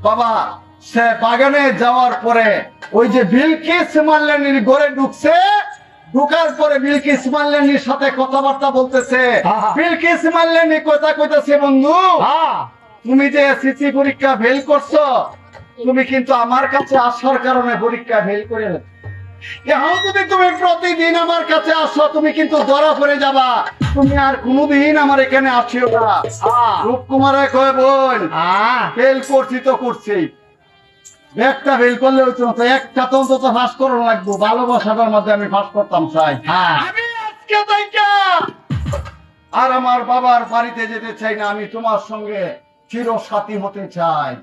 বাবা সে বাগানে যাওয়ার পরে ওই যে বিলকিস মাল্লানির ঘরে ঢুকছে, ঢুকার পরে বিলকিস মাল্লানির সাথে কথাবার্তা বলতেছে। বিলকিস মাল্লানি কথা কইতেছে, বন্ধু তুমি যে এসএসসি পরীক্ষা ফেল করছো, তুমি কিন্তু আমার কাছে আসার কারণে পরীক্ষা ফেল করে এখন যদি তুমি প্রতিদিন আমার কাছে আসো, তুমি কিন্তু ধরা পড়ে যাবা, তুমি আর কোনোদিন আমার এখানে আসিও না। রূপকুমারে কয়, বোন ফেল করছি তো করছি, একটা ফেল করলে হচ্ছে না, একটা তো অন্তত ফাঁস করানো লাগবো। ভালোবাসাটার মধ্যে আমি ফাঁস করতাম চাই। আমি আজকে থেকে আর আমার বাবার বাড়িতে যেতে চাই না, আমি তোমার সঙ্গে চিরসাথী হতে চাই।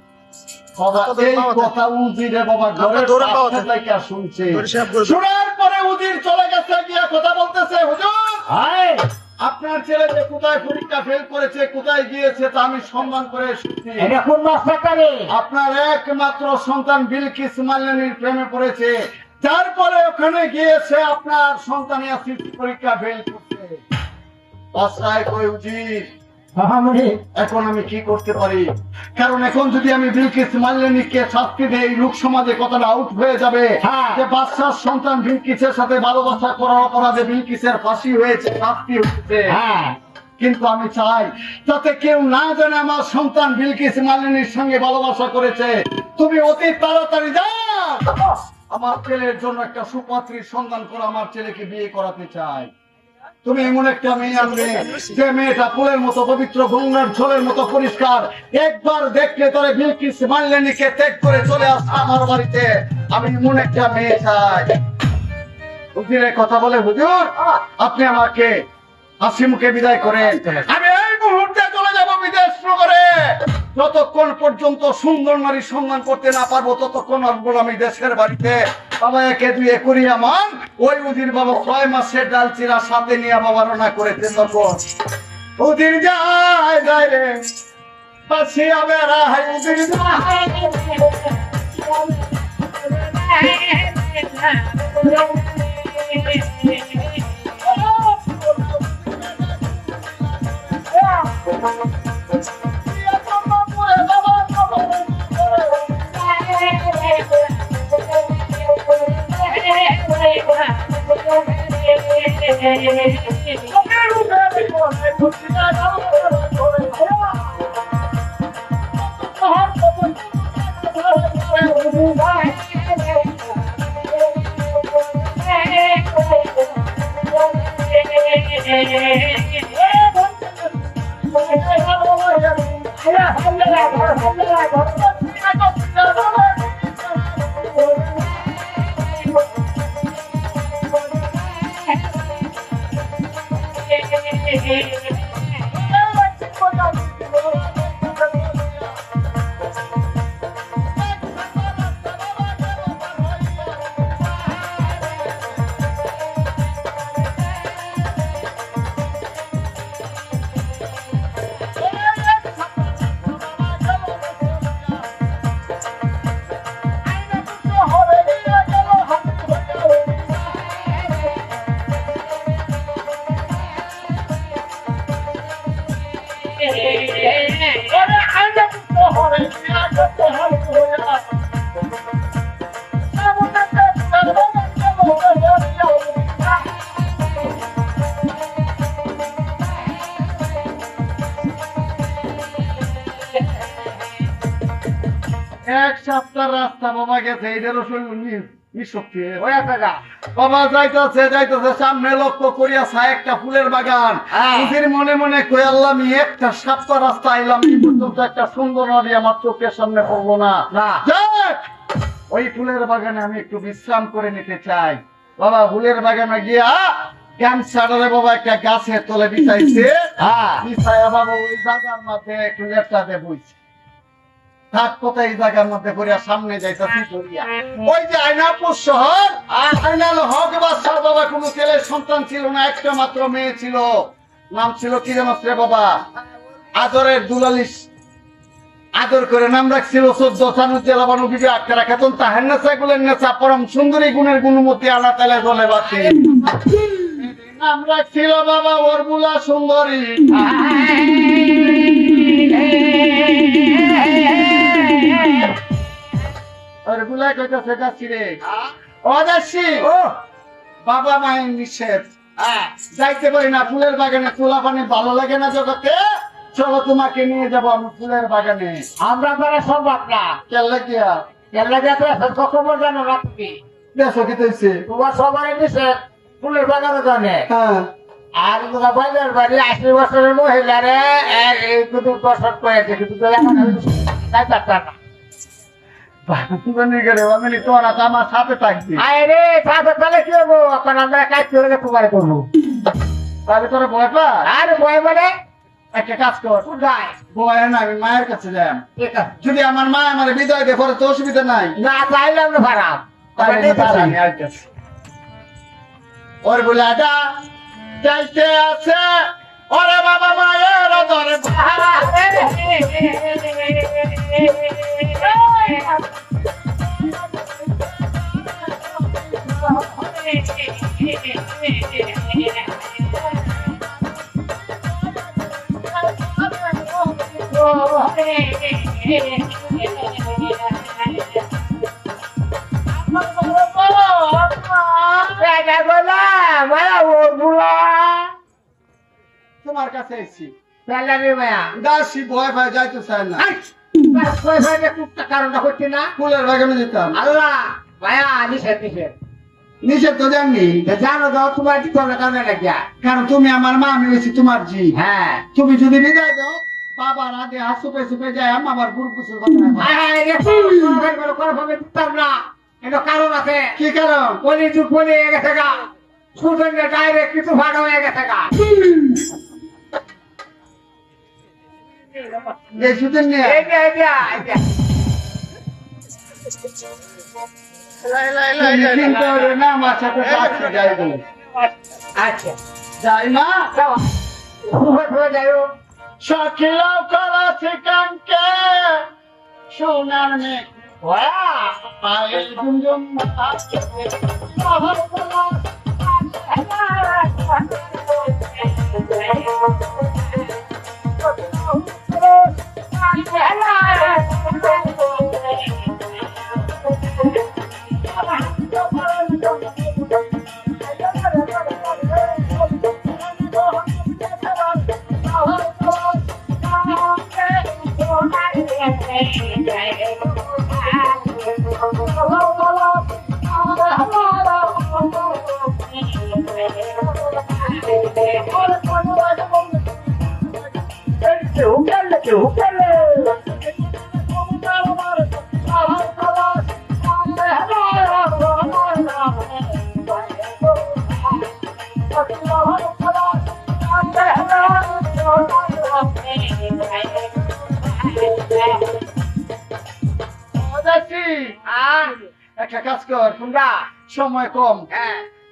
শোনার পরে উজির চলে গেছে, গিয়ে কথা বলতেছে, হুজুর আপনার ছেলে যে কোথায় পরীক্ষা ফেল করেছে, কোথায় গিয়েছে তা আমি সম্মান করে এসেছি। আপনার একমাত্র সন্তান বিলকিস মাল্লানির প্রেমে পড়েছে, তারপরে ওখানে গিয়েছে আপনার সন্তান এসএসসি পরীক্ষা ফেল করছে। বাসায় কই উজির এখন আমি কি করতে পারি, কারণ এখন যদি আমি বিলকিস মাল্লানিকে শাস্তি দেই, লোক সমাজে কথাটা আউট হয়ে যাবে যে বাদশার সন্তান বিলকিসের সাথে ভালোবাসা করার অপরাধে বিলকিসের ফাঁসি হয়েছে, শাস্তি হয়েছে। কিন্তু আমি চাই যাতে কেউ না জানে আমার সন্তান বিলকিস মাল্লানির সঙ্গে ভালোবাসা করেছে। তুমি অতি তাড়াতাড়ি যাও, আমার ছেলের জন্য একটা সুপাত্রীর সন্ধান করে আমার ছেলেকে বিয়ে করাতে চাই। তুমি এমন একটা মেয়ে আনবে যে মেয়েটা ফুলের মতো পবিত্র, গঙ্গার জলের মতো পরিষ্কার, একবার দেখলে তোরে বিলকিস মাল্লানিকে ত্যাগ করে চলে আসবে আমার বাড়িতে। আমি এমন একটা মেয়ে চাই। হুজুরের কথা বলে, হুজুর আপনি আমাকে হাসি মুখে বিদায় করেন, আমি এই মুহূর্তে চলে যাব বিদেশ করে। যতক্ষণ পর্যন্ত সুন্দর নারীর সন্ধান করতে না পারবো, ততক্ষণ আসবো আমি দেশের বাড়িতে। বাবা একে দুয়ে করি আমার ওই উজির বাবা 6 মাসের ডাল চিরা সাথে নিয়ে বাবা রওনা করেছে। তখন উজির যায় যায় রে পাছিয়া বেড়া, উজির এক সপ্তাহ রাস্তা বাবা গেছে, এটারও বাবা যাইতেছে যাইতেছে, সামনে লক্ষ্য করিয়া ছায় একটা ফুলের বাগান। মনে মনে কই, আল্লাহ আমি একটা সপ্তাহ রাস্তা আইলাম, একটা সুন্দর নদী আমার চোখের সামনে পড়লো না। ওই ফুলের বাগানে আমি একটু বিশ্রাম করে নিতে চাই। বাবা ফুলের বাগানে গিয়া গান ছাড়ারে বাবা একটা গাছের তলে বিছাইছে, বিছাইয়া বাবা ওই জায়গার মধ্যে একটু লেপটাতে বইছে। সামনে যাইতাছি ওই যে আয়নাপুর শহর, আয়নাল হক বাদশাহ বাবা কোনো ছেলের সন্তান ছিল না, একটা মাত্র মেয়ে ছিল, নাম ছিল কি জানো বাবা, আদরের দুলালিশ, আদর করে নাম রাখছিল 14 জেলা বানু বিবি আক্তারা খাতুন তাহের নেশা গুলের নেশা পরম সুন্দরী গুণের গুণমতী আল্লাহ তাআলা বলে বাতি নাম রাখছিল বাবা ওরবুলা সুন্দরী। ভুলাই কইতাছে যাচ্ছি রে ও যাচ্ছি ও বাবা মায়ের নিষেধ যাইতে পারি না ফুলের বাগানে তোলা পানি ভালো লাগে না জগতে চলো তোমাকে নিয়ে যাবো আমি ফুলের বাগানে আমরা তারা সম্ভব না কেল্লা গিয়া কেল্লা যাতে খবর জানো না তুমি দেশো খেতেছি তোমার সবাই নিষে ফুলের বাগানে জানে হ্যাঁ আর তোমার বাইরের বাড়ি 80 বছরের মহিলারে এই দুটো বছর করেছে কিন্তু তাই পারতাম না তোরা তো আমার সাথে থাকবি আরে সাথে তাহলে কি হবো এখন আমরা কাজ করে তোমার করবো তাহলে তোরা ভয় পা আর ভয় মানে একটা কাজ কর গায় ভয় না আমি মায়ের কাছে যাই ঠিক আছে যদি আমার মা আমার বিদায় দিয়ে পরে তো অসুবিধা নাই না চাইলাম না খারাপ তাহলে আমি আইতেছি ওর বুলাটা যাইতে আছে ওরে বাবা মায়ের ধরে তোমার কাছে এসছি দাসি ভয় ভয় যাইতে চায় না কারণটা হচ্ছে না ফুলের বাগানে যেতাম আল্লাহ ভাইয়া নিষেধ নিষেধ নিষেধ তো জানি জানো দাও তোমার কি করবে কারণে লাগিয়া কারণ তুমি আমার মা আমি হয়েছি তোমার জি হ্যাঁ তুমি যদি বিদায় দাও বাবার আগে হাত সুপে সুপে যায় আমার গুরু কুসুর এটা কারণ আছে কি কারণ পলি যুগ পলি হয়ে গেছে গা সুতরাং ডাইরেক্ট কিছু ভাগ হয়ে গেছে গা যে সুদিন নিয়ে চিন্তা হবে না আমার সাথে যাইবে আচ্ছা যাই না যাইও সখিলাও করা ঠিকানকে সোনার মেঘ পায়ে গুঞ্জুম একটা কাজ কর তোমরা সময় কম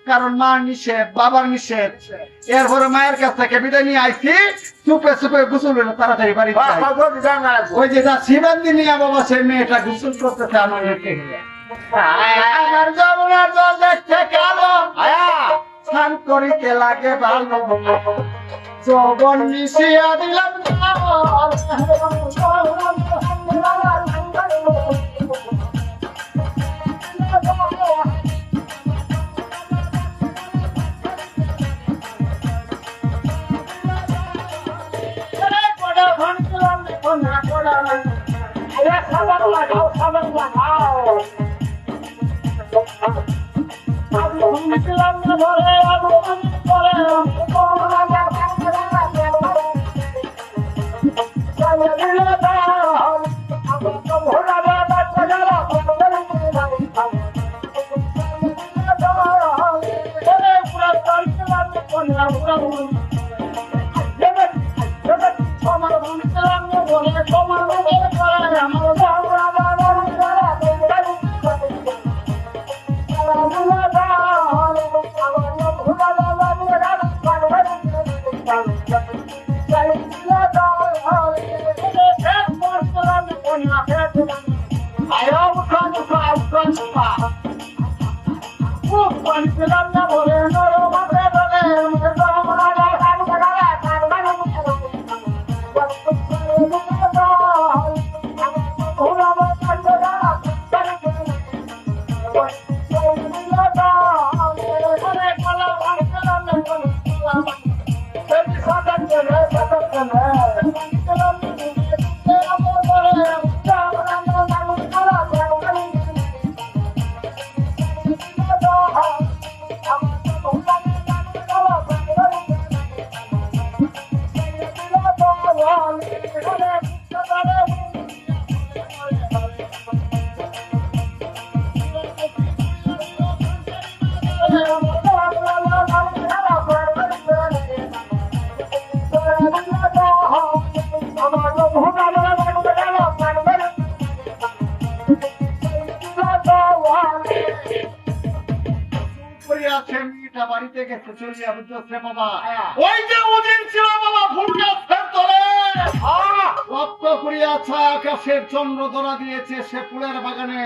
কারণ মার নিষেধ বাবার নিষেধ এরপরে মায়ের কাছ থেকে বিদায় নিয়ে আইছি চুপে চুপে গোসল হলো তাড়াতাড়ি বাড়ি ওই যে যা শিবান্দি নিয়ে বাবা সেই মেয়েটা গোসল করতেছে আমার যমুনার জল দেখতে কালো স্নান করিতে লাগে ভালো যৌবন মিশিয়া দিলাম আছে মেয়েটা বাড়িতে গেছে চলিয়া বুঝতেছে বাবা ওই যে উদিন ছিল বাবা ফুল গাছের তলে রক্ত করিয়াছে আকাশের চন্দ্র ধরা দিয়েছে সে ফুলের বাগানে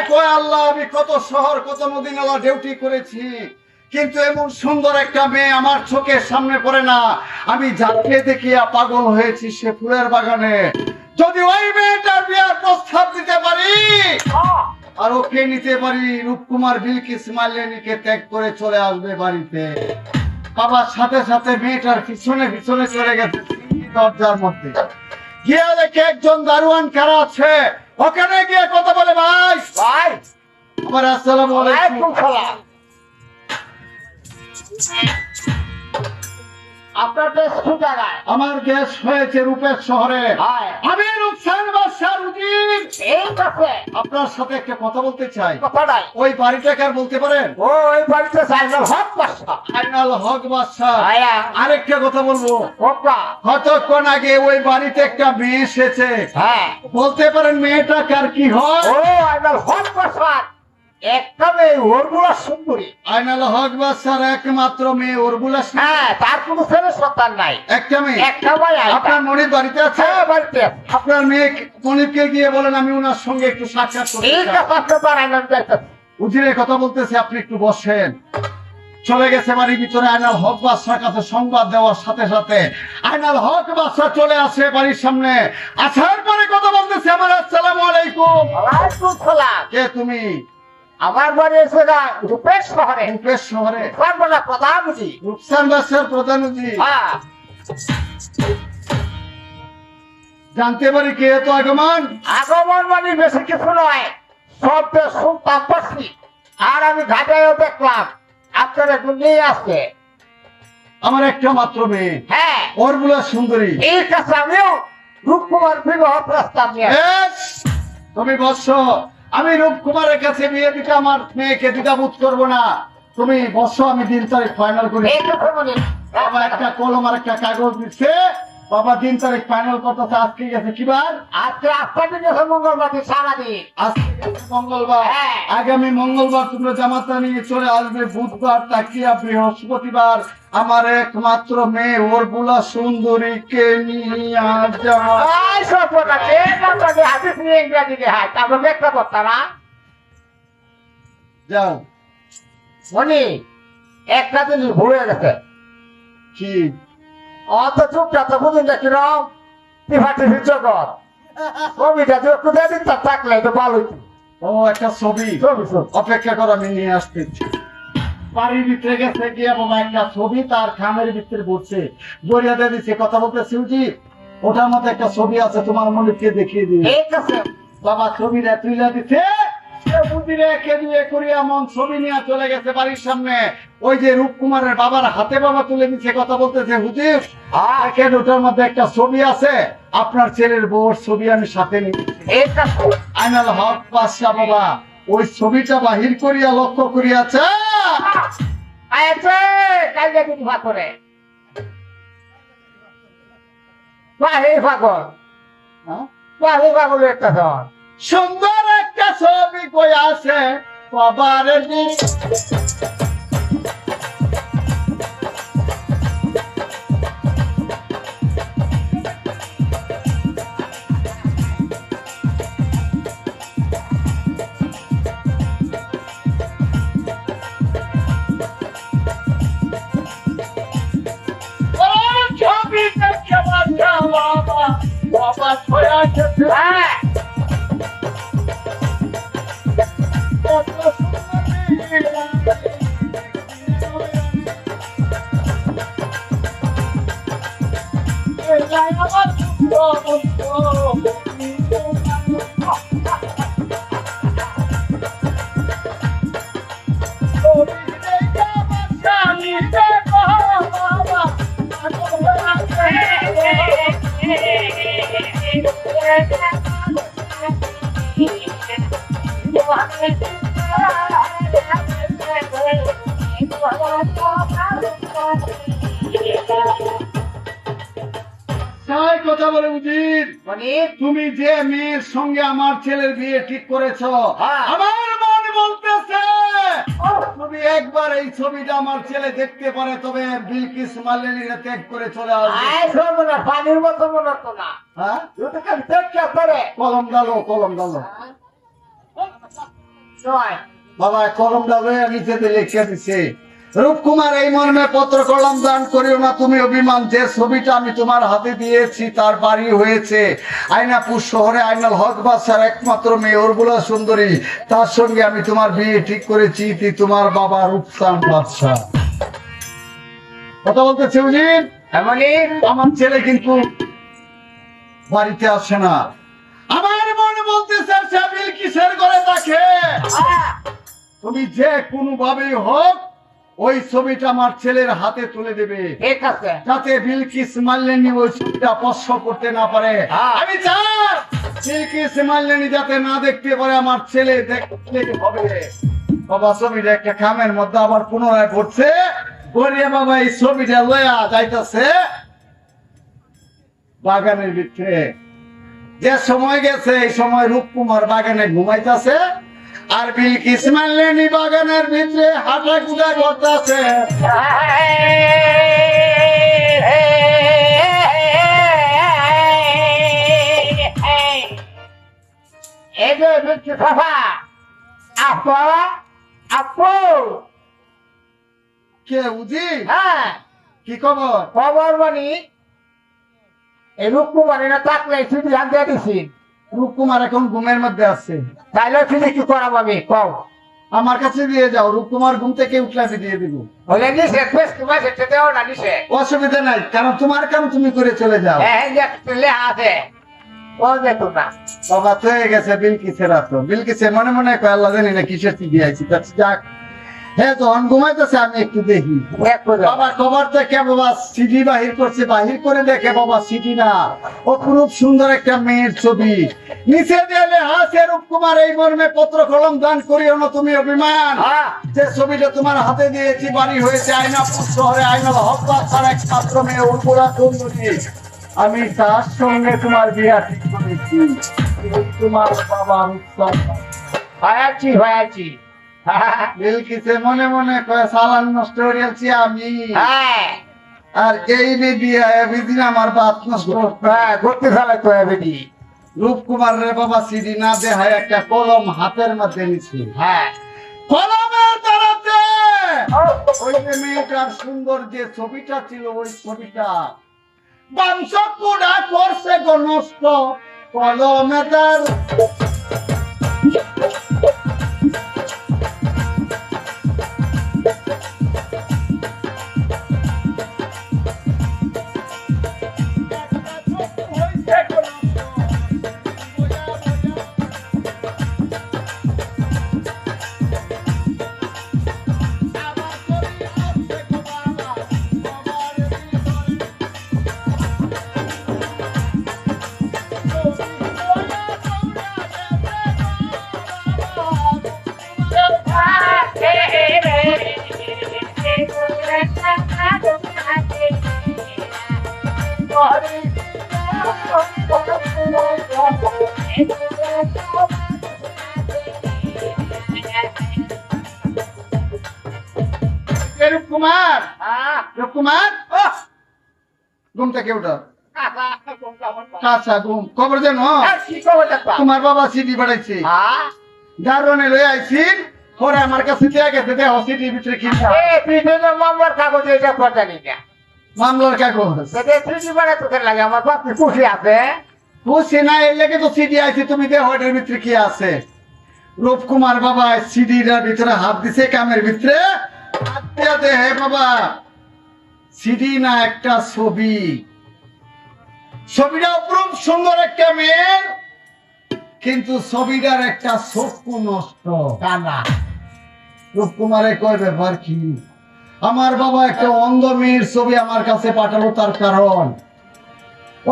কয় আল্লাহ আমি কত শহর কত নদী নালা ডিউটি করেছি কিন্তু এমন সুন্দর একটা মেয়ে আমার চোখের সামনে পড়ে না আমি যাকে দেখিয়া পাগল হয়েছি সে ফুলের বাগানে যদি ওই মেয়েটার বিয়ার প্রস্তাব দিতে পারি আর ওকে নিতে পারি রূপকুমার বিলকিস মাল্যানীকে ত্যাগ করে চলে আসবে বাড়িতে বাবার সাথে সাথে মেয়েটার পিছনে পিছনে চলে গেছে দরজার মধ্যে গিয়ে দেখে একজন দারোয়ান কারা আছে ওখানে গিয়ে কথা বলে ভাই ভাই আমার আসসালামু আলাইকুম আপনার দেশ কোন জায়গায়? আমার দেশ হয়েছে রূপের শহরে আমি রূপসান বাদশার উজির ঠিক আছে আপনার সাথে একটা কথা বলতে চাই কথা নাই ওই বাড়িটা কার বলতে পারেন ও ওই বাড়িতে সাইনাল হক বাসা আইনাল হক বাদশাহ আয়া আরেকটা কথা বলবো ওকা কতক্ষণ আগে ওই বাড়িতে একটা মেয়ে এসেছে হ্যাঁ বলতে পারেন মেয়েটা কার কি হয় ও আইনাল হক বাসা একটা মেয়ে ওরগুলা সুন্দরী আইনাল হক বাদশার একমাত্র মেয়ে ওরগুলা হ্যাঁ তার কোনো ছেলে সন্তান নাই একটা মেয়ে একটা ভাই আপনার মনির বাড়িতে আছে হ্যাঁ বাড়িতে আছে। আপনার মেয়ে মনিরকে গিয়ে বলেন আমি ওনার সঙ্গে একটু সাক্ষাৎ করতে ঠিক চাই। আছে আপনি বাড়াইলেন যাইতেছে উজিরে কথা বলতেছে আপনি একটু বসেন চলে গেছে বাড়ির ভিতরে আইনাল হক বাদশার কাছে সংবাদ দেওয়ার সাথে সাথে আইনাল হক বাদশা চলে আসে বাড়ির সামনে আসার পরে কথা বলতেছে আমার আসসালামু আলাইকুম ওয়ালাইকুম সালাম কে তুমি আমার বাড়ি এসে না রূপেশ শহরে রূপের শহরে সর্বদা প্রধানজি রূপসান বাদশার প্রধানজি হ্যাঁ জানতে পারি কে এত আগমন আগমন মানে বেশি কিছু নয় সব দেশ শুনতাম পাচ্ছি আর আমি ঘাটায়ও দেখলাম আপনার একটু নিয়ে আসছে আমার একটা মাত্র মেয়ে হ্যাঁ ওরগুলা সুন্দরী ঠিক আছে আমিও রূপকুমার বিবাহ প্রস্তাব নিয়ে আসছি। বেশ, তুমি বৎস আমি রূপকুমারের কাছে বিয়ে দিতে আমার মেয়েকে দ্বিধাবোধ করবো না তুমি বৎস আমি দিন তারিখ ফাইনাল করি এই কথা বলি বাবা একটা কলম আর একটা কাগজ দিচ্ছে বাবা দিন তারিখ ফাইনাল করতেছে আজকে গেছে কি বার আজকে আপনার দিন গেছে মঙ্গলবার দিন সারাদিন আজকে গেছে মঙ্গলবার হ্যাঁ। আগামী মঙ্গলবার তোমরা জামাতা নিয়ে চলে আসবে বুধবার তাকিয়া বৃহস্পতিবার আমার একমাত্র মেয়ে ওরগুলা সুন্দরীকে নিয়ে যাওয়া এই সব কথা এই কথা দিয়ে হাদিস নিয়ে ইংরেজি দিয়ে হাই তারপর ব্যাখ্যা করতাম না যাও মনি একটা জিনিস ভুলে গেছে কি অত চুপটা তো বুঝুন না কিরম টিফাটিফি জগৎ কবিটা যে একটু দিয়ে দিতাম থাকলে তো ভালো হইতো ও একটা ছবি ছবি ছবি অপেক্ষা করো আমি নিয়ে আসতেছি বাড়ির ভিতরে গেছে গিয়া বাবা একটা ছবি তার খামের ভিতরে পড়ছে জড়িয়ে দিয়ে দিচ্ছে কথা বলতেছি উচিত ওটার মধ্যে একটা ছবি আছে তোমার মনিরকে দেখিয়ে দিই ঠিক আছে বাবা ছবিটা তুইলা দিচ্ছে সে বুদ্ধিরে একে দিয়ে করিয়া মন ছবি নিয়ে চলে গেছে বাড়ির সামনে ওই যে রূপকুমারের বাবার হাতে বাবা তুলে দিচ্ছে কথা বলতেছে হুজুর দেখেন ওটার মধ্যে একটা ছবি আছে আপনার ছেলের বউর ছবি আমি সাথে নিচ্ছি ঠিক আছে আইনাল হক বাদশা বাবা ওই ছবিটা বাহির করিয়া লক্ষ্য করিয়াছে আছে কালকে দিন ভাগ করে বাহে পাগল হ্যাঁ? বাহে পাগল একটা ধর সুন্দর একটা ছবি কই আছে বাবার দিন ছবি দেখে বাবা বাবা ছয়া গেছে হ্যাঁ ভাষায় কথা বলে উজির, মানে তুমি যে মেয়ের সঙ্গে আমার ছেলের বিয়ে ঠিক করেছো, হ্যাঁ। আমার মন বলতেছে তুমি একবার এই ছবিটা আমার ছেলে দেখতে পারে, তবে বিলকিস মালিনীরা ত্যাগ করে চলে আসবে। আয় শোনো না, পানির মতো মনে হতো না। হ্যাঁ, দুটো কাজ দেখতে পারে। কলম ডালো, কলম ডালো নয়। বাবা, কলম ডালো নিচেতে লিখে দিছে, রূপকুমার এই মর্মে পত্র কলম দান করিও না তুমি অভিমান, যে ছবিটা আমি তোমার হাতে দিয়েছি তার বাড়ি হয়েছে আয়নাপুর শহরে, আইনাল হক বাদশার একমাত্র মেয়ে অর্বুলা সুন্দরী, তার সঙ্গে আমি তোমার বিয়ে ঠিক করেছি, ইতি তোমার বাবা রূপসান বাদশাহ। কথা বলতেছে উজির, এমনি আমার ছেলে কিন্তু বাড়িতে আসে না, আমার মনে বলতেছে সে বিলকিসের ঘরে থাকে। তুমি যে কোনো ভাবেই হোক ওই ছবিটা আমার ছেলের হাতে তুলে দেবে, ঠিক আছে। যাতে বিলকিস মাল্লেনি ওই ছবিটা স্পর্শ করতে না পারে। আমি চাই বিলকিস মাল্লেনি যাতে না দেখতে পারে, আমার ছেলে দেখতে হবে। বাবা ছবিটা একটা খামের মধ্যে আবার পুনরায় পড়ছে, গড়িয়া বাবা এই ছবিটা লয়া যাইতেছে বাগানের ভিতরে। যে সময় গেছে এই সময় রূপকুমার বাগানে ঘুমাইতেছে, আর বিলকিস মাল্লেনি বাগানের ভিতরে হাঁটা কুদা করতেছে। এই যে বিচ্ছু সাফা, আপা আপু, কে উজি? হ্যাঁ কি খবর? খবর মানে এই রূপকুমারী না থাকলে ছুটি জানতে দিছি, রূপকুমার এখন ঘুমের মধ্যে আছে, তাইলে ছুটি কি করা পাবি কও? আমার কাছে দিয়ে যাও, রূপকুমার ঘুম থেকে উঠলে আমি দিয়ে দিব। হলে নিছে বেশ তোমার সেটা দেও না নিছে। অসুবিধা নাই, কারণ তোমার কাম তুমি করে চলে যাও। হ্যাঁ যে আছে ও যেত না। বাবা তো হয়ে গেছে বিলকিসের রাতো, বিলকিসে মনে মনে কয় আল্লাহ জানি না কিসের চিঠি আইছি, যাক হ্যাঁ যখন ঘুমাইতেছে আমি একটু দেখি। বাবা কভার থেকে বাবা সিডি বাহির করছে, বাহির করে দেখে বাবা সিডি না, অপরূপ সুন্দর একটা মেয়ের ছবি, নিচে দিলে হাসে রূপকুমার এই মর্মে পত্র কলম দান করিও না তুমি অভিমান, যে ছবিটা তোমার হাতে দিয়েছি বাড়ি হয়েছে আয়নাপুর শহরে, আইনাল হক বাদশার একমাত্র মেয়ে অর্বুলা সুন্দরী, আমি তার সঙ্গে তোমার বিয়া ঠিক করেছি, তোমার বাবা রূপসান ভায়াছি ভায়াছি। বিলকিসে মনে মনে কয় সালান নষ্ট করেছি আমি, হ্যাঁ আর এই বিদিয়া বিদিন আমার বাত নষ্ট করতে চালাই তো এবেদি। রূপকুমার রে বাবা সিডি না দেখায় একটা কলম হাতের মধ্যে নিছি, হ্যাঁ কলমের দ্বারাতে ওই যে মেয়েটার সুন্দর যে ছবিটা ছিল ওই ছবিটা বাংশপুরা করছে গো নষ্ট, কলমে তার রূপকুমার, রূপকুমার ঘুম থেকে উঠো, কাঁচা ঘুম খবর যেন তোমার বাবা সিডি পাঠাইছে, দারোয়ানে লই আইছি, পরে আমার কাছে দিয়ে গেছে দেহ সিডির ভিতরে কি মামলার কাগজ এটা জানি না, মামলার কাগজ সিটি বানাতে লাগে আমার বাপি খুশি আছে। বুঝছি না এর লেগে তো সিডি আইছে, তুমি দেহ এটার ভিতরে কি আছে। রূপকুমার বাবা সিডির ভিতরে হাত দিছে কামের ভিতরে, হাত দিয়া দেহে বাবা সিডি না একটা ছবি, ছবিটা অপরূপ সুন্দর একটা মেয়ের, কিন্তু ছবিটার একটা চক্ষু নষ্ট কানা। রূপকুমারে কয় ব্যাপার কি, আমার বাবা একটা অন্ধ মেয়ের ছবি আমার কাছে পাঠালো, তার কারণ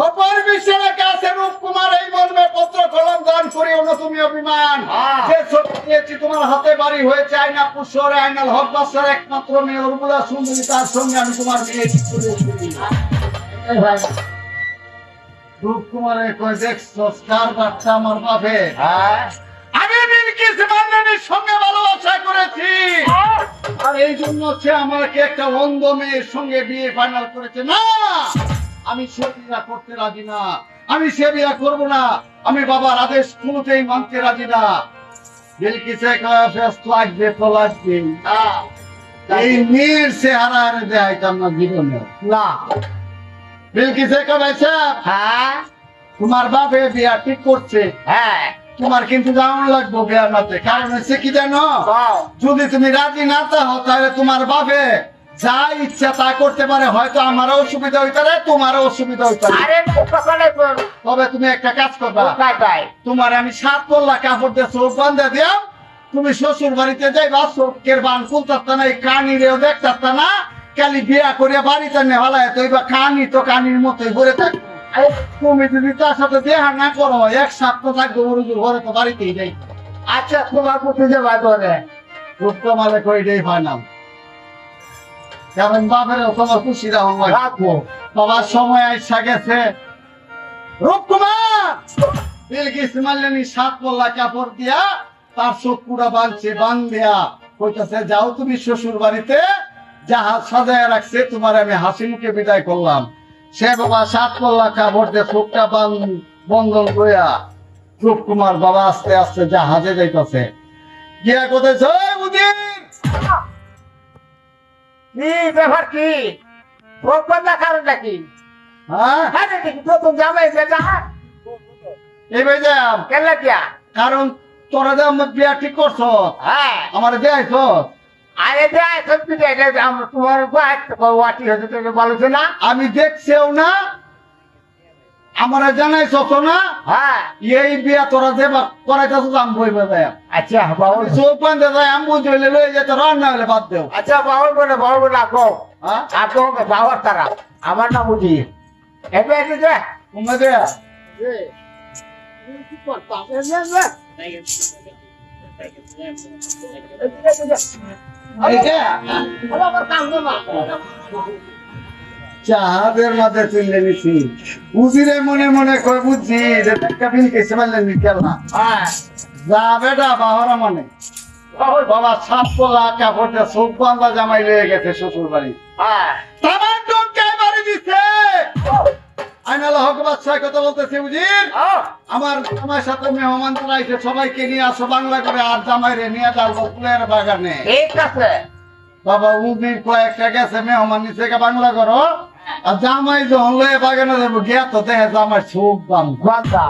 অপর বিশ্বের কাছে রূপকুমার এই মর্মে পত্র কলম দান করিও না তুমি অভিমান, যে ছবি দিয়েছি তোমার হাতে বাড়ি হয়েছে আয়নাপুর শহরে, আইনাল হক বাদশার একমাত্র মেয়ে অর্বুলা সুন্দরী, তার সঙ্গে আমি তোমার বিয়ে ঠিক করেছি। রূপকুমারে কই দেখছস কার বাচ্চা আমার বাপে? হ্যাঁ আমি বিলকিস মান্নানের সঙ্গে ভালোবাসা করেছি, আর এই জন্য সে আমাকে একটা অন্ধ মেয়ের সঙ্গে বিয়ে ফাইনাল করেছে। না, আমি সে বিয়ে করতে রাজি না, আমি সে বিয়ে করব না, আমি বাবার আদেশ কোনোতেই মানতে রাজি না। বিলকিসে কয় ফেস লাগবে তো লাগবে, এই মেয়ের চেহারা আর দেখাইতাম না জীবনে। না বিলকিসে কয় ভাই সাহেব, হ্যাঁ তোমার বাপে বিয়া ঠিক করছে, হ্যাঁ তোমার কিন্তু জানানো লাগবে বিয়ার নাতে। কারণ হচ্ছে কি জানো, কও। যদি তুমি রাজি না থাকো তাহলে তোমার বাপে যা ইচ্ছা তা করতে পারে, হয়তো আমারও অসুবিধা হইতে পারে, তোমারও অসুবিধা হইতে পারে। আরে সকালে তবে তুমি একটা কাজ করবা, কাটাই তোমার আমি 7 পল্লা কাপড় দিয়ে চোখ বান্ধা দিয়াম, তুমি শ্বশুর বাড়িতে যাইবা, চোখের বান খুলতারতা না, এই কানি রেও দেখতারতা না, খালি বিয়া করিয়া বাড়িতে নেওয়ালা তৈবা কানি তো কানির মতোই ভরে থাকবে। তুমি যদি তার সাথে দেখা না করো, 1 সপ্তাহ থাকবে মরুজুর ঘরে, তো বাড়িতেই যাই। আচ্ছা তোমার পুঁতে যাবা করে রূপকমালে কইটাই ফাইনাল। কারণ বাপেরও তোমার খুশি রাখবো, রাখবো বাবার সময় আইসা গেছে। রূপকুমার বিলকিস মাল্লানি 7 পল্লা কাপড় দিয়া তার চোখ পুরা বাঁধছে, বান্ধিয়া কইতাছে যাও তুমি শ্বশুর বাড়িতে, জাহাজ সাজায় রাখছে, তোমার আমি হাসি মুখে বিদায় করলাম। সে বাবা 7 পল্লা কাপড় দিয়ে চোখটা বন্ধন করিয়া রূপকুমার বাবা আস্তে আস্তে জাহাজে যাইতাছে। গিয়া কোথায় উদিন, কি ব্যাপার কি প্রবন্ধা কারণটা কি হ্যাঁ হ্যাঁ দেখি প্রথম জামাই যে জাহাজ এই ভাই যাম, কেন কিয়া কারণ তোরা যে আমার বিয়া ঠিক করছ, হ্যাঁ আমার দেয়াইছ, আরে দেয় সত্যি আমরা তোমার ওয়াটি হতে তুমি বলেছো না আমি দেখছেও না, আমার জানাইছ তো না, হ্যাঁ এই বিয়া তোরা যে করাইতেছ আমি বইবে যাই, আচ্ছা বাউল চোখ বান্ধে যাই, আমি বুঝলে লয়ে যেতে রান্না হলে বাদ দেও। আচ্ছা বাউল বলে আকো হ্যাঁ আকো বাবার তারা আমার না বুঝি এবে এসে যে তুমি দেয়া চাহাদের মাঝে তুলে নিছি, উজিরে মনে মনে কয় বুঝছি যে একটা বিল কেসে মারলেন কেলা হ্যাঁ যা বেটা বাহরা মানে বাবা 7 পলা কাপড় দিয়ে চোখ বান্ধা জামাই লয়ে গেছে শ্বশুর বাড়ি, হ্যাঁ তামার টনকায় বাড়ি দিচ্ছে। আইনাল হক বাদশাহ কথা বলতেছে, বুঝির আমার আমার সাথে মেহমান আইছে, সবাইকে নিয়ে আসো বাংলা করে, আর জামাই রে নিয়ে যাবো ফুলের বাগানে। ঠিক আছে বাবা উদির কয়েকটা গেছে মেহমান নিচে বাংলা করো, আর জামাই যখন লয়ে বাগানে যাবো গিয়া তো দেখে জামাই চোখ বান্ধা। বান্দা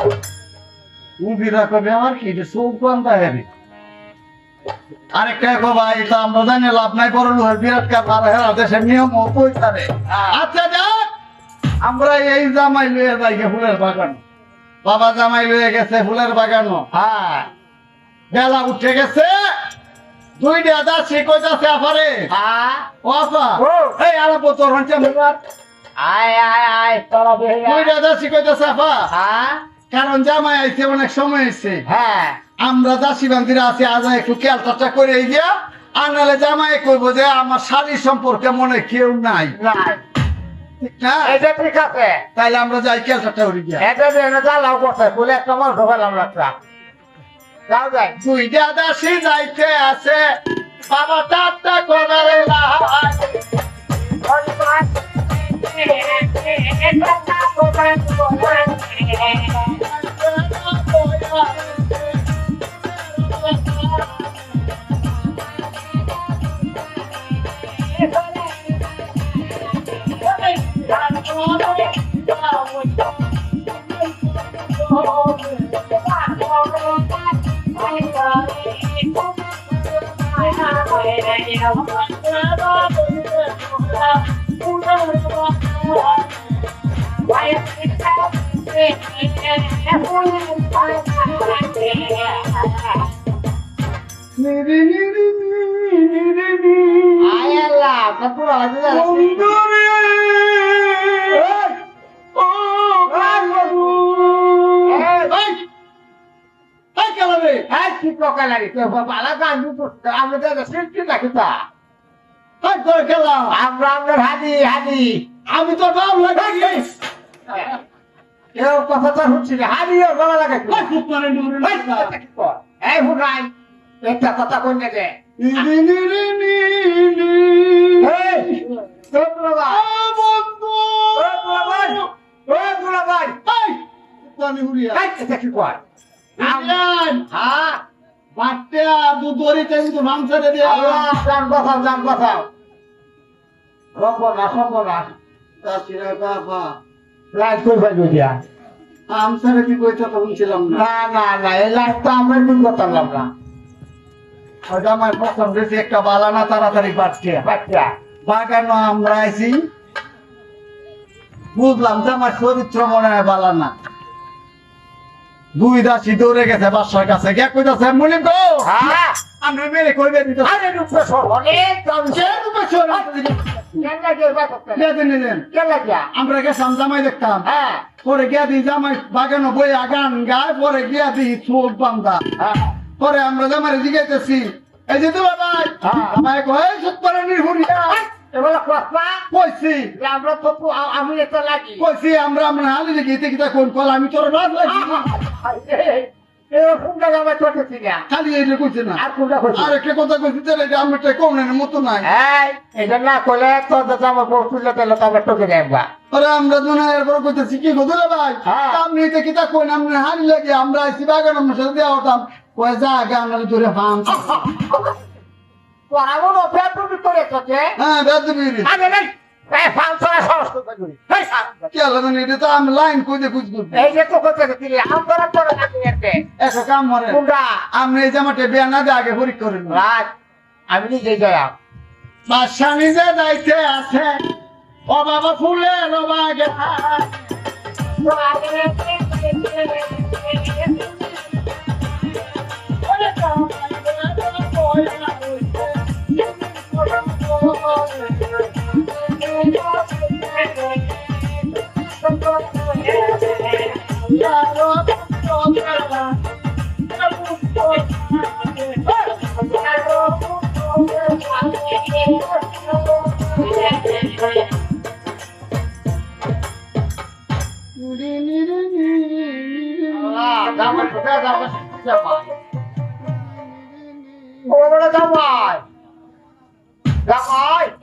উদিরা কবে আমার কি এটা চোখ বান্ধা হেবি। আরেকটা কবা এটা আমরা জানি লাভ নাই, বড় লোকের বিরাট কাজ হেরা দেশের নিয়ম পয়সারে। আচ্ছা যাক, আমরা এই জামাই লয়ে যাই ফুলের বাগান, বাবা জামাই লয়ে গেছে ফুলের বাগানো, হ্যাঁ বেলা উঠে গেছে, 2টা দাসী কইতাছে আফারে, হ্যাঁ ও আফা ও। এই আলাপ তোর হচ্ছে মেলার, আয় তোরা বেরিয়া 2টা দাসী কইতাছে আফা, হ্যাঁ কারণ জামাই আইছে অনেক সময় হয়েছে, হ্যাঁ আমরা দাসী বান্দিরা আছি, আজ একটু খেয়ালটা করে এই গিয়া, আর নাহলে জামাই কইবো যে আমার শাড়ি সম্পর্কে মনে কেউ নাই, না ঠিক না? এটা ঠিক আছে তাইলে আমরা যাই খেয়ালটা করে গিয়া। এটা যেন জ্বালাও করছে বলে একটা মাংস পেলাম রাখা যাও যাই 2টা দাসী যাইতে আছে, বাবা টাটা করারে আয় আল্লাহ কত আজ যাচ্ছে হ্যাঁ কি পকা লাগে তো বালা গান আমরা তো শিল্পী নাকি তা আমরা হাদি হাদি আমি তো নাম লাগাই এও কথা তো শুনছি না হারিয়ে গলা লাগে ওই সুতরাং এই এটা কি কর এই হুনাই একটা কথা কই না যে এই তোমরা ভাই বন্ধু তোমরা ভাই তোমরা ভাই এই সুতরাং হুরিয়া এই এটা কি কর হুরিয়ান হ্যাঁ বাট্টা দুধরিতে কিন্তু মাংসরে দিয়া আল্লাহ জান বাঁচাও সম্পনা তাছিরা বাবা লাইট কই ভাই দিয়া আমসারে কি কইতো তখন ছিলাম না না এই লাইট তো আমরা কি করতাম না ওটা আমার পছন্দ হয়েছে একটা বালানা তাড়াতাড়ি বাড়ছে বাচ্চা বাগানো আমরা আইছি বুঝলাম যে আমার চরিত্র মনে হয় বালানা দুই দাসী দৌড়ে গেছে বাসার কাছে কে কইতাছে মুলিম গো হ্যাঁ আমরা মেরে কইবে দিত আরে রূপে সর অনেক দাম সে রূপে সর কেন লাগে বা করতে বেদে নিলেন কেন লাগে আমরা গেছিলাম জামাই দেখতাম হ্যাঁ পরে গিয়া দিই জামাই বাগানো বই গান গায় পরে গিয়া দিই চোখ বান্ধা হ্যাঁ পরে আমরা জামাই জিগাইতেছি এই যে দুলা ভাই হ্যাঁ। আমায় কয় সত্তর নির্ভরিয়া এবার কথা কইছি আমরা তো আমি এটা লাগি কইছি আমরা আমরা হালি গিতে গিতা কোন কল আমি তোর রাত লাগি এরকম জায়গা আমার করতেছি না খালি এইটা কইছে না আর কোনটা করছি আর একটা কথা কইছি তাহলে এটা আমরা কোন মতো নাই এই এটা না করলে তোর দাদা আমার বউ তুলে দিলে তো আবার টোকে দেবা আরে আমরা দুনা এরপর কইতেছি কি গো দুলা ভাই হ্যাঁ। আপনি এটা কিতা কোন আমরা হালি লাগি আমরা আইছি বাগান আমরা সাথে দেওয়া হতাম কয় যা গান ধরে ফাম তোরা মনে পেট টুটি করে তোকে হ্যাঁ বেদ বিরি আরে নাই এই ফালতরা সমস্ত করি এই কি আল্লাহ জানি এটা তো আমি লাইন কইতে খুঁজ করব এই যে তো করতে দিলি আমরা তোরা লাগি এতে একটা কাম করে কুন্ডা আপনি এই জামাটা বিয়া না দিয়ে আগে পরীক্ষা করেন রাত আমি নিজে যাই বাদশা নিজে যাইতে আছে ও বাবা ফুলের বাগে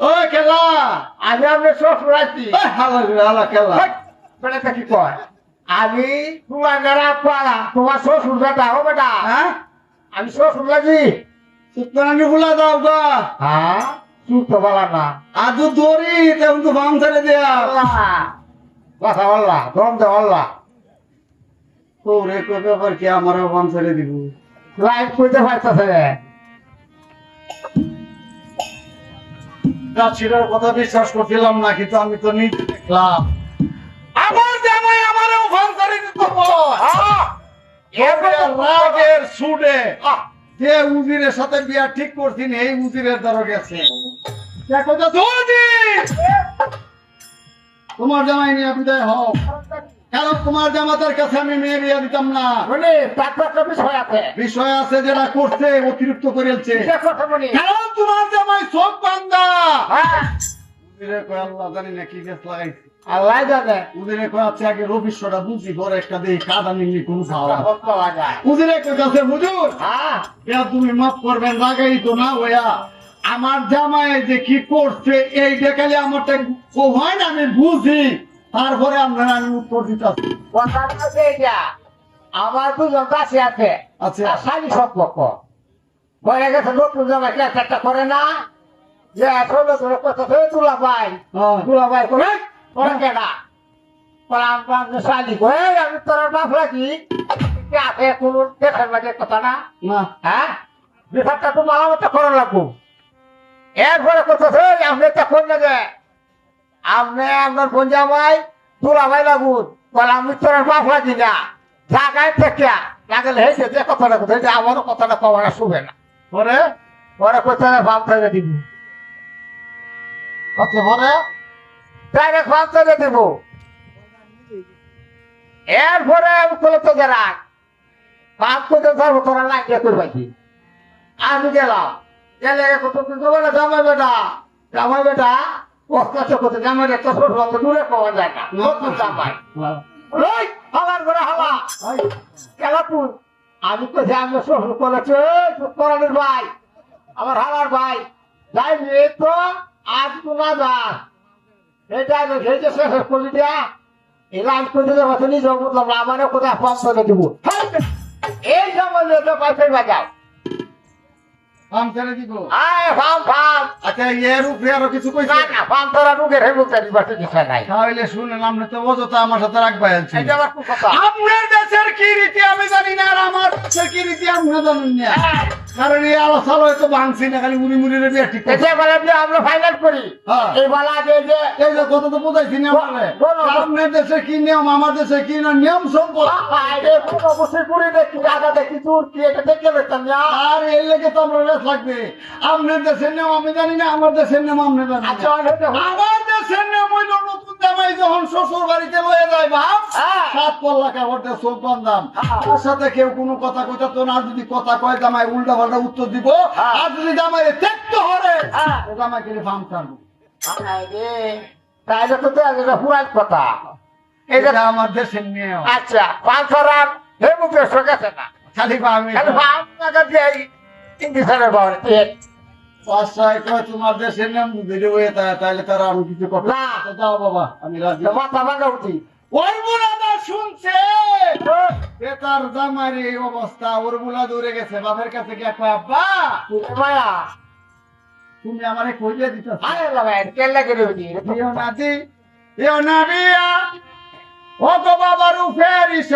ওই খেলা আমি আপনার শ্বশুর আছি হালা হালা খেলা বেটা কি কয় আমি তোমার মেরা পাড়া তোমার শ্বশুর বেটা ও বেটা হ্যাঁ আমি শ্বশুর লাগি সুতরাং ফুলা দাও গা হ্যাঁ তুই তো বলা না আজু দড়ি তেমন তো বাম ছেড়ে দেয়া আল্লাহ কথা আল্লাহ দম দে আল্লাহ ওরে কই ব্যাপার কি আমারও বাম ছেড়ে দিব লাইফ কইতে পারতেছে গাছিরার কথা বিশ্বাস করছিলাম না কিন্তু আমি তো নিজে দেখলাম আমার জামাই আমারও বাম ছেড়ে দিত রাগের সুডে যে উজিরের সাথে বিয়া ঠিক করছিনি এই উজিরের দ্বারা গেছে দেখো তো জলদি তোমার জামাই নিয়ে বিদায় হও কারণ তোমার জামাতার কাছে আমি মেয়ে বিয়া দিতাম না বলে তার বিষয় আছে বিষয় আছে যেটা করছে অতিরিক্ত করেছে সে কথা বলি কারণ তোমার জামাই চোখ বান্ধা হ্যাঁ উজিরে কয় আল্লাহ জানি না কি গেছ লাগাইছে আল্লাহ জানে উজিরে কয় আছে আগে রবিশ্বরটা বুঝি পরে একটা দেই কাদা নিমনি কোন খাওয়া কত লাগায় উজিরে কইতাছে হুজুর হ্যাঁ ইয়া তুমি মাফ করবেন রাগাই তো না হইয়া আমার জামাই যে কি করছে এই দেখালে আমারটা হয় না আমি বুঝি তারপরে আমরা আমি উত্তর দিতাছি কথা আছে এটা আমার দুজন দাসী আছে আচ্ছা। আর শালি সম্পর্ক বলে গেছে নতুন জামাই ক্লাস একটা করে না যে আসলে তোর কথা ধরে তুলা ভাই হ্যাঁ। তুলা ভাই করে করে কেনা বলে আমার শালি কয়ে আমি তোর বাপ লাগি আছে কোন দেখার মাঝে কথা না না হ্যাঁ ব্যাপারটা তো মালা মতো করা লাগবো এরপরে কথা ধরে আপনি একটা কোন লাগে আপনি আপনার বোন জামাই তুলা ভাই লাগুন বলে আমি তোর বাপ লাগি না জায়গায় থেকে লাগালে হয়েছে যে কথাটা কোথায় যে আমারও কথাটা কমার শুবে না পরে পরে কোথায় ভাব থেকে দিব আচ্ছা পরে ডাইরেক্ট ভাব থেকে দিব এরপরে আমি তোলে তো রাখ ভাব করতে ধরবো তোরা লাগিয়ে করবাছি আমি গেলাম গেলে বলে জামাই বেটা ও কাছে কোথায় জামাই একটা ছোট দূরে পাওয়া যায় না নতুন জামাই হ্যাঁ। ওই হালার করে হালা কেলা তুই আমি তো ধ্যান শ্বশুর করেছে করানোর ভাই আমার হালার ভাই যাই মেয়ে তো আজ তো না যা এটা সেই যে শেষ করলি দিয়া এই লাইন করে দেবো নিজে বললাম আমারও কোথায় ফর্ম করে দিব এই সময় তো পাইপের বাজার ফার্ম ছেড়ে দিব আয় ফার্ম ফার্ম আচ্ছা এর উপরে আরো কিছু কইছে না না ফার্ম তোরা রুগের হে বলতে দিবাতে দিছে নাই তাহলে শুনেন আপনি তো অযথা আমার সাথে রাখবাই আনছেন এটা আবার কোন কথা আপনার দেশের কি রীতি আমি জানি না আর আমার দেশের কি রীতি আপনি জানেন না কারণ এই আলোচনা হয়তো ভাঙছি না খালি মুড়ি মুড়ি বিয়া ঠিক করে। এটা বলে যে আমরা ফাইনাল করি হ্যাঁ। এই বলা যে এই যে কথা তো বোঝাইছি না বলে বলো। আপনার দেশে কি নিয়ম আমার দেশে কি না নিয়ম সম্পদ আরে কোন অবশ্যই করে দেখি দাদা দেখি তোর কি এটা দেখে লইতাম না আর এই লেগে তো আমরা রেস লাগবে আপনার দেশের নিয়ম আমি জানি না আমার দেশের নিয়ম আপনি জানেন আচ্ছা না। অনেক আমার দেশের নিয়ম হইল নতুন জামাই যখন শ্বশুর বাড়িতে লয়ে যায় বাপ হ্যাঁ। 7 পল্লা কাপড় দিয়ে চোখ বান্ধাম হ্যাঁ। তার সাথে কেউ কোনো কথা কইতো না আর যদি কথা কয় জামাই উল্টা পাল্টা উত্তর দিব হ্যাঁ। আর যদি জামাই দেখতে হরে হ্যাঁ। জামাই কেটে ফার্ম ছাড়বো তাইলে তো এটা পুরান কথা এটা এটা আমার দেশের নিয়ম আচ্ছা পাঁচরার হে মুখে গেছে না খালি আমি খালি ফার্ম টাকা দিয়ে ইংলিশের বাবা পাঁচটায় কয় তোমার দেশের নিয়ম যদি হয়ে থাকে তাহলে তারা আমি কিছু করতে না। আচ্ছা, যাও বাবা আমি রাজি মাথা ভাঙা উঠি ওর বুলাদা শুনছে এ তার জামাইয়ের এই অবস্থা ওর বুলা দৌড়ে গেছে বাপের কাছে গিয়ে কয় আব্বা মায়া তুমি আমারে কইলে দিতেছ আরে লাগাই কেল্লা করে উঠি ইও নাতি ইও নাবিয়া ও গো বাবার ফেরিস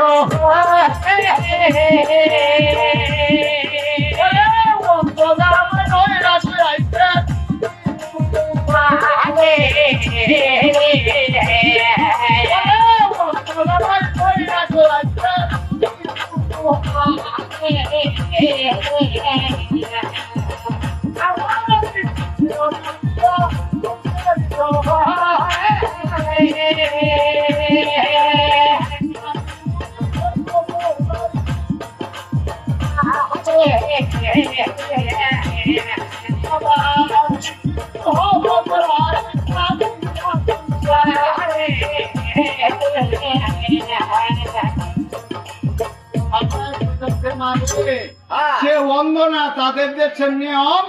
সে অন্ধ না তাদের দেশের নিয়ম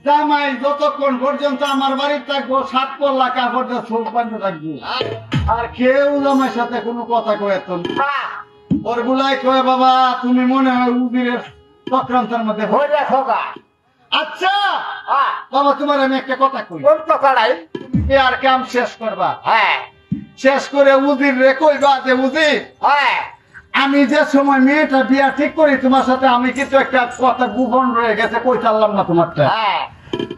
জামাই যতক্ষণ পর্যন্ত আমার বাড়ি থাকবো 7 পল্লা কাপড় দিয়ে চোখ বন্ধ থাকবো আর কেউ জামাইয়ের সাথে কোনো কথা কয়ে তো না। ওর গুলাই কয়ে বাবা তুমি মনে হয় উদিরের চক্রান্তের মধ্যে হয়ে খোকা আচ্ছা বাবা তোমার আমি একটা কথা কই কোন কথাটাই তুমি আর কাম শেষ করবা হ্যাঁ শেষ করে উদির রে কইবা যে উদির হ্যাঁ আমি যে সময় মেয়েটা বিয়া ঠিক করি তোমার সাথে আমি কিন্তু একটা কথা গোপন রয়ে গেছে কই চাললাম না তোমারটা হ্যাঁ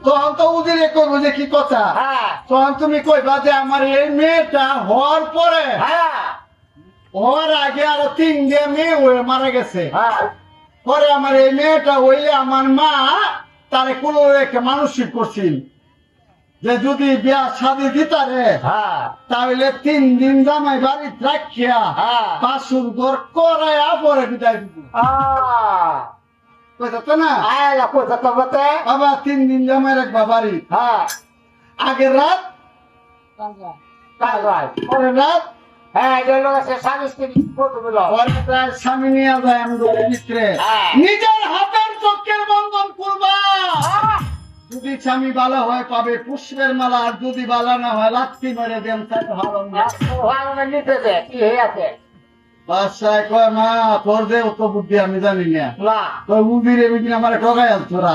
তখন তো উদিরে করবো যে কি কথা হ্যাঁ তখন তুমি কইবা যে আমার এই মেয়েটা হওয়ার পরে হ্যাঁ হওয়ার আগে আরো 3 দিয়ে মেয়ে হয়ে মারা গেছে হ্যাঁ পরে আমার এই মেয়েটা হইলে আমার মা তারে কোনো একটা মানসিক করছিল যে যদি বিয়া শাদী দিতারে হ্যাঁ তাহলে 3 দিন জামাই বাড়ি রাখিয়া হ্যাঁ বাসুর ঘর করাইয়া পরে বিদায় দিব কইতা তো না আয়লা কোথা তো বতে বাবা 3 দিন জামাই রাখবা বাড়ি হ্যাঁ আগের রাত কাল ভাই পরের রাত হ্যাঁ যে লোক আছে স্বামী স্ত্রী কত বলো পরের রাত স্বামী নিয়ে যায় আমাদের ভিতরে হ্যাঁ। নিজের হাতের চোখের বন্ধন করবা যদি স্বামী ভালো হয় পাবে পুষ্পের মালা আর যদি ভালো না হয় লাত্তি মেরে দেন তাই ভালো না ভালো না নিতে দে কি হয়ে আছে বাসায় কয় মা তোর যে অত বুদ্ধি আমি জানি না না তো উদিরে বিদিন আমার ঠগাই আনছো রা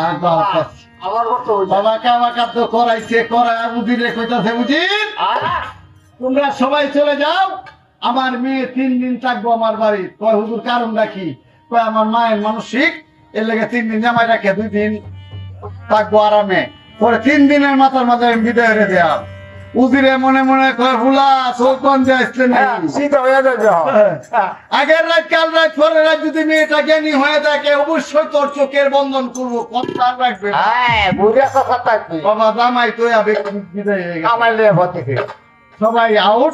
আমার মতো বাবা কাবা কাদ্য করাইছে করায় উদিরে কইতাছে বুঝিন তোমরা সবাই চলে যাও আমার মেয়ে 3 দিন থাকবো আমার বাড়ি কয় হুজুর কারণ রাখি কয় আমার মায়ের মানসিক এর লেগে 3 দিন জামাই রাখে 2 দিন থাকবো আরামে পরে 3 দিনের মাথার মাঝে আমি বিদায় হয়ে দেয়া উদিরে মনে মনে কয় হুলা চৌকন্দে আসতে নেই শীত হয়ে যাবে আগের রাত কাল রাত পরের রাত যদি মেয়েটা জ্ঞানী হয়ে থাকে অবশ্যই তোর চোখের বন্ধন করবো কথা রাখবে হ্যাঁ বুঝে কথা থাকবে বাবা জামাই তো আবে বিদায় হয়ে গেছে আমার লিয়ে ভর্তি সবাই আউট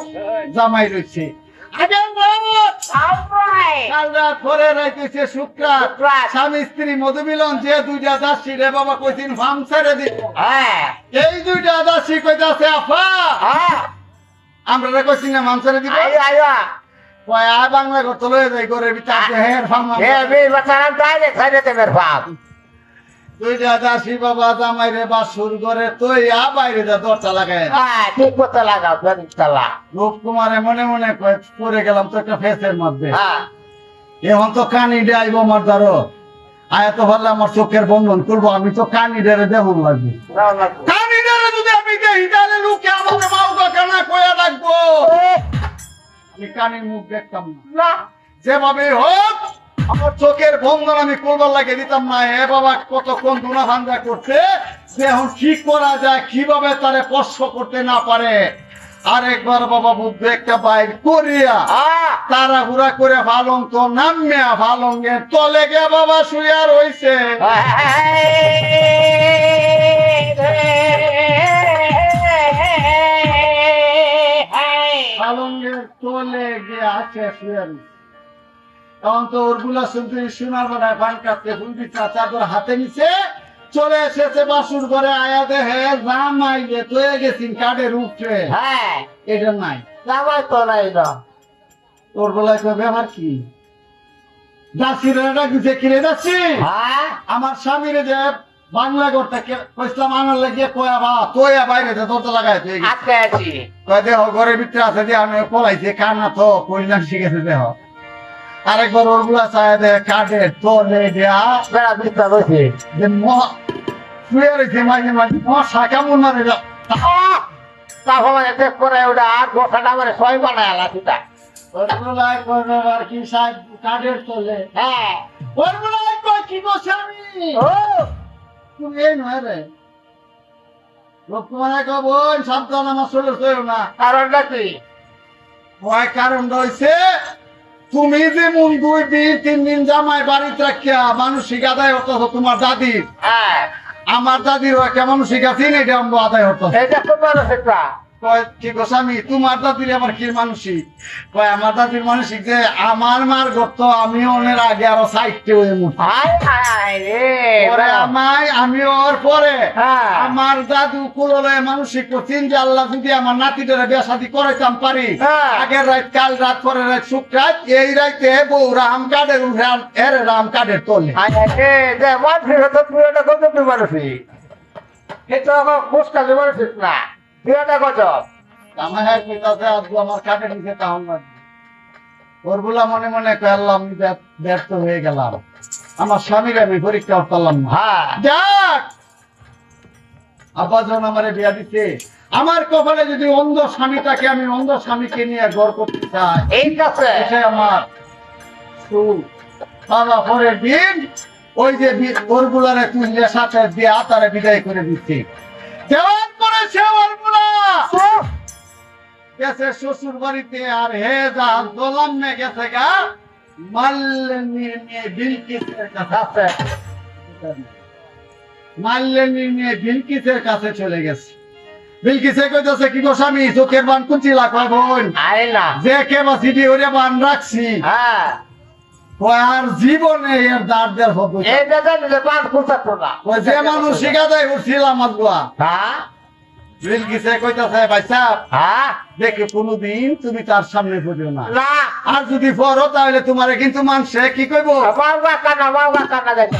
জামাই রয়েছে আগের রাত কাল রাত পরের রাত হইছে শুক্রাত স্বামী স্ত্রী মধুমিলন যে 2টা দাসী রে বাবা কইছিন ফার্ম ছেড়ে দিব হ্যাঁ এই 2টা দাসী কইতাছে আফা হ্যাঁ আমরা কইছি না ফার্ম ছেড়ে দিব আইয়া কয় আয় বাংলা করতে লয়ে যাই করে ভিতরে হের ফার্মা এ বি বাতারাম তাইলে খাইতে তেমের বাপ তুই যা দাসি বাবা জামাই রে বাসুর করে তুই আ বাইরে যা দরজা লাগায় হ্যাঁ ঠিক মতো লাগাও তালা রূপকুমারে মনে মনে কয় পড়ে গেলাম তো একটা ফেসের মধ্যে হ্যাঁ এখন তো কানি ডাইব আমার দ্বারো আয়া তো ভাবলে আমার চোখের বন্ধন করবো আমি তো কানি ডেরে দেমন লাগবে কানি ডেরে যদি আমি দেখি তাহলে লোকে আমাকে মাউকা কানা কয়া রাখবো আমি কানির মুখ দেখতাম না যেভাবে হোক আমার চোখের বন্ধন আমি করবার লাগে দিতাম না এ বাবা কতক্ষণ গুনা ভাঙ্গা করছে সে এখন কি করা যায় কিভাবে তারে স্পর্শ করতে না পারে আরেকবার বাবা বুদ্ধ একটা বাইর করিয়া তারা ঘুরা করে ফালং তো নামিয়া ফালঙ্গে তলে গে বাবা শুয়া রইছে ফালঙ্গের তলে গে আছে শুয়া রইছে তখন তো ওরগুলা শুনতে শোনার বেলায় পান কাটতে ফুলবি চাদর হাতে নিছে চলে এসেছে বাসুর ঘরে আয়া দেহে জামাই যে তয়ে গেছিন কাঠের উপরে হ্যাঁ এটা নাই জামাই তো নাই না তোর বেলায় কয় ব্যাপার কি দাসিরা ডাকছে কিরে দাসি হ্যাঁ আমার স্বামীরে যে বাংলা করতে কইসলাম আনার লাগিয়ে কয়া বা তোয়া বাইরে যে দরজা লাগাই তুই আজকে আছি কয় দেহ ঘরের ভিতরে আছে দিয়ে আমি পলাইছি কানা তো কইলাম শিখেছে দেহ আরেকবার ওরগুলা চায় দে কাঠের তোলে দেয়া বেড়া বিস্তা রয়েছে যে শুয়ে রয়েছে মাঝে মাঝে মশা কেমন মারে তাহলে এতে করে ওটা আর বসাটা মানে ছয় বানায় আলাদা ওরগুলায় করবে আর কি সাহেব কাঠের তোলে হ্যাঁ ওরগুলায় কয় কি বসে আমি ও তুমি এই নয় রে লোকমানে কয় বোন সাবধান আমার চলে চলো না কারণটা কি ভয় কারণ রয়েছে তুমি যে মন 2 দিন 3 দিন জামাই বাড়িতে রাখিয়া মানসিক আদায় হতো তোমার দাদির হ্যাঁ আমার দাদির কেমন শিখাচ্ছেন এটা আমরা আদায় হতো এটা খুব ভালো সেটা কয় কি গো স্বামী তোমার দাদির আমার কি মানসিক কয় আমার দাদির মানসিক যে আমার মার গত আমি ওনের আগে আরো সাইডতে হয়ে মুঠি হায় হায় রে পরে আমায় আমি ওর পরে হ্যাঁ। আমার দাদু কুললে মানসিক করছেন যে আল্লাহ যদি আমার নাতিটারে বিয়া শাদী করাইতাম পারি হ্যাঁ। আগের রাত কাল রাত পরে রাত শুক্রাত এই রাইতে বউ রাম কাঠের উঠে এর রাম কাঠের তোলে হায় হায় রে যে মানুষের তো পুরোটা কত তুই মানুষই এটা আমার মুস্কাল মানুষিস না পুরোটা কত আমার হ্যাঁ কইতাছে আজকে আমার কাঠের নিচে তাহন না ওর বলা মনে মনে কয় আল্লাহ আমি ব্যর্থ হয়ে গেলাম আমার স্বামীর আমি পরীক্ষা করতাম না হ্যাঁ যাক আব্বা যখন আমারে বিয়া দিতে আমার কপালে যদি অন্ধ স্বামীটাকে আমি অন্ধ স্বামীকে নিয়ে গড় করতে চাই এই কাছে এটাই আমার সুখ বাবা পরের দিন ওই যে ওরগুলারে তুলে সাথে দিয়ে তারে বিদায় করে দিচ্ছি দেওয়ার পরে সে ওরগুলা গেছে শ্বশুর বাড়িতে আর হে যা দোলাম মে গেছে গা মাল্লেনির মেয়ে বিলকিসের কাছে মাল্লেনির মেয়ে বিলকিসের কাছে চলে গেছে বিলকিসে কইতাছে কি গো স্বামী চোখের বান কুচিলা কয় বোন আরে না যে কেবা সিটি ওরে বান রাখছি হ্যাঁ কয় আর জীবনে এর দাঁড় দেড় হতো এই দাদা নিজে পাঁচ ফুটাত না কয় যে মানুষ শিখা যায় উঠছিলাম আজগুয়া হ্যাঁ বিলকিসে কইতাছে ভাই সাহেব হ্যাঁ দেখে কোনোদিন তুমি তার সামনে পড়িও না না আর যদি পড়ো তাহলে তোমারে কিন্তু মানুষে কি কইবো মাওগা কানা যাইতে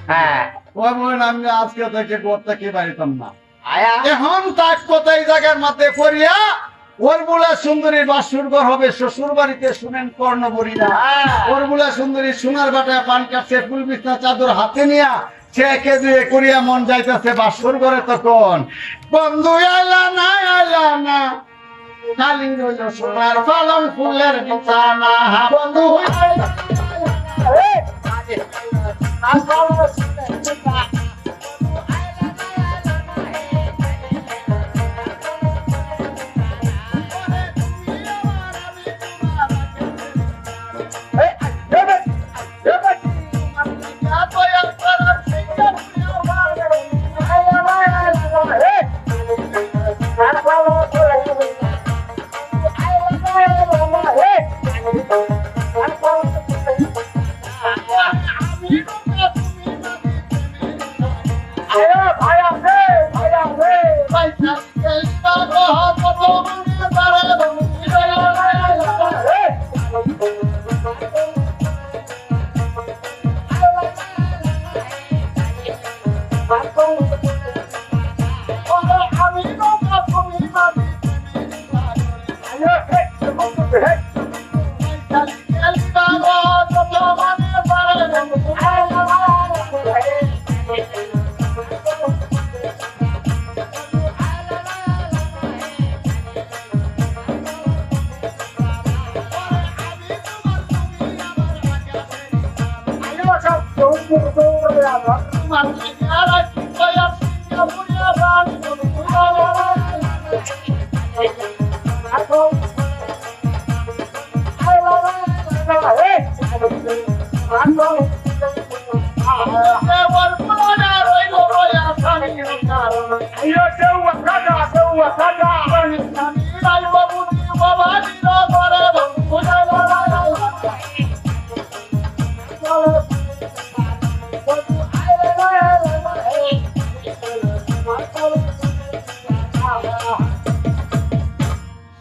হ্যাঁ ওই বলেন আমি আজকে থেকে ঘর থেকে বাড়িতাম না আয়া এখন তাক কোথায় জায়গার মধ্যে পড়িয়া ওর বুলা সুন্দরীর বাসুর ঘর হবে শ্বশুর বাড়িতে শুনেন কর্ণবরীরা ওর বুলা সুন্দরী সোনার বাটায় পান কাটছে ফুল বিছনা চাদর হাতে নিয়া সে কেঁদে করিয়া মন যাইতেছে বাসুর ঘরে তখন বন্ধু আইলা না খালি রইল সোনার পালং ফুলের বিছানা বন্ধু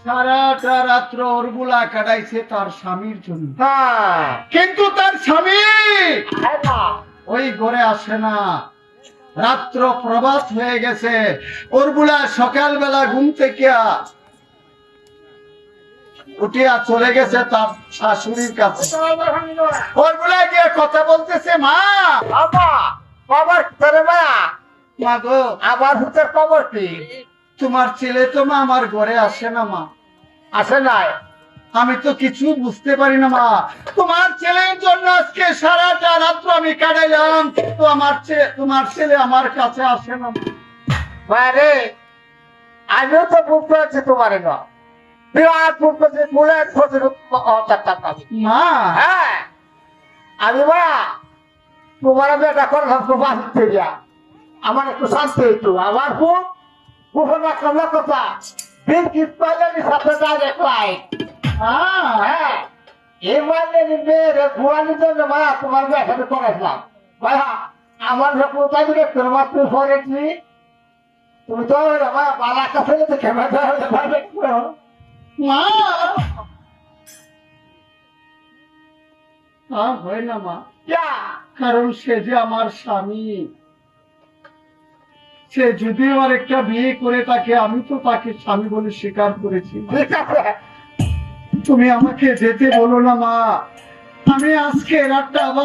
সারাটা রাত্র ওরগুলা কাটাইছে তার স্বামীর জন্য, হ্যাঁ কিন্তু তার স্বামী হ্যাঁ না ওই ঘরে আসে না। রাত্র প্রভাত হয়ে গেছে, ওরগুলা সকালবেলা ঘুম থেকে উঠিয়া চলে গেছে তার শাশুড়ির কাছে। ওরগুলা গিয়ে কথা বলতেছে, মা বাবা খবর তোরে মা মা গো, আমার ভূতের খবর কি তোমার ছেলে তো মা আমার ঘরে আসে না মা, আসে নাই আমি তো কিছু বুঝতে পারি না মা। তোমার ছেলের জন্য আজকে সারাটা রাত্র আমি কাটাইলাম, তো তোমার ছেলে আমার কাছে আসে না মা। মানে আমিও তো বুঝতে পারছি তোমার না বিরাট বুঝতেছি বুলেট মা হ্যাঁ আমি মা তোমার আমি একটা কথা বাঁচতে যা আমার একটু শান্তি হইতো আমার খুব কুকুর একটা কথা দিন কি পাইলে আমি সাথে ডাইরেক্ট লাইট হ্যাঁ এই মানে মেয়ের ঘুরানোর জন্য মা তোমার ব্যাসাতে করেছিলাম ভাইয়া আমার যখন তাই তোমার তুই পড়েছি তুমি তো মা বালা কাছে তো খেলা মা হয় না মা, কারণ সে যে আমার স্বামী, সে যদি আমার একটা বিয়ে করে তাকে, আমি তো তাকে স্বামী বলে স্বীকার করেছি। ঠিক আছে তুমি আমাকে যেতে বলো না মা, আমি আজকে রাতটা আবার